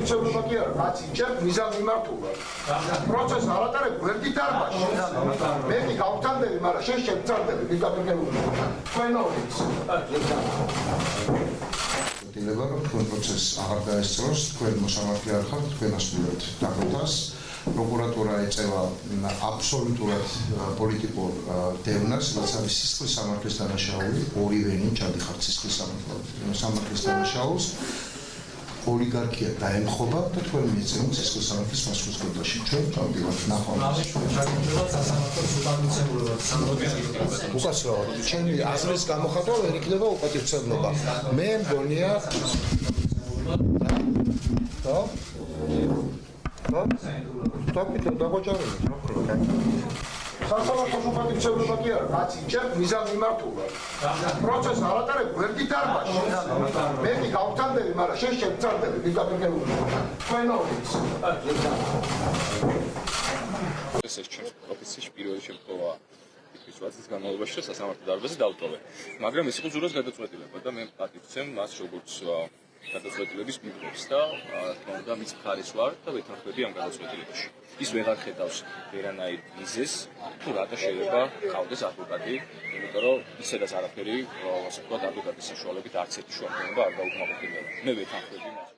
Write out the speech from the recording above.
პატივცემულობა კი არა, რაც იჭერთ მიზან მიმართულად. პროცესს არ ატარებ გვერდით არ ბაში. მე კი გავწანდები, მაგრამ შენ შევწანდები, მიდაპირებული. თქვენ ორიც. დილება რომ თქვენ პროცესს აღარ დაესწროს, თქვენ მოსამართლე არ ხართ, თქვენ ასრულებთ დაკვეთას. პროკურატურა ეწევა აბსოლუტურად პოლიტიკურ დევნას, რაც არის სისხლის სამართლის დანაშაული, ორივენი ჩადიხართ სისხლის სამართლის დანაშაულს. ოლიგარქია დაემხობა და თქვენ მიეწევთ სისხლის სამართლის მასწავლებლობაში. ჩვენ ჩავდივართ ნახავარს. უკაცრავად, ჩემი აზრის გამოხატვა ვერ იქნება უპატივცემლობა. მე მგონია Stop დაგვაჭარებთ რა ხოლმე. სასამართლოს უპატივცემულობა კი არა, რაც იჭერთ მიზან მიმართულად. პროცესს არ ატარებ გვერდით არ ბაში. მე კი გავწანდები, მაგრამ შენ შევწანდები, მიდაპირებული. თქვენ ორიც. ეს ჩემს პროფესიაში პირველი შემთხვევაა. ის ვაცის განმავლობაში სასამართლო დარბაზი დავტოვე. მაგრამ ეს იყო ზურას გადაწყვეტილება და მე პატივცემ მას როგორც გადაწყვეტილების მიღებს და თქმა უნდა მის მხარეს ვარ და ვეთანხმები ამ გადაწყვეტილებაში. ის ვეღარ ხედავს ვერანაირ მიზეზს თუ რატო შეიძლება ყავდეს ადვოკატი, იმიტომ რომ ისედაც არაფერი, ასე ვთქვათ, ადვოკატის საშუალებით არც ერთი შუამდგომლობა არ გაუკმაყოფილება. მე ვეთანხმები მას.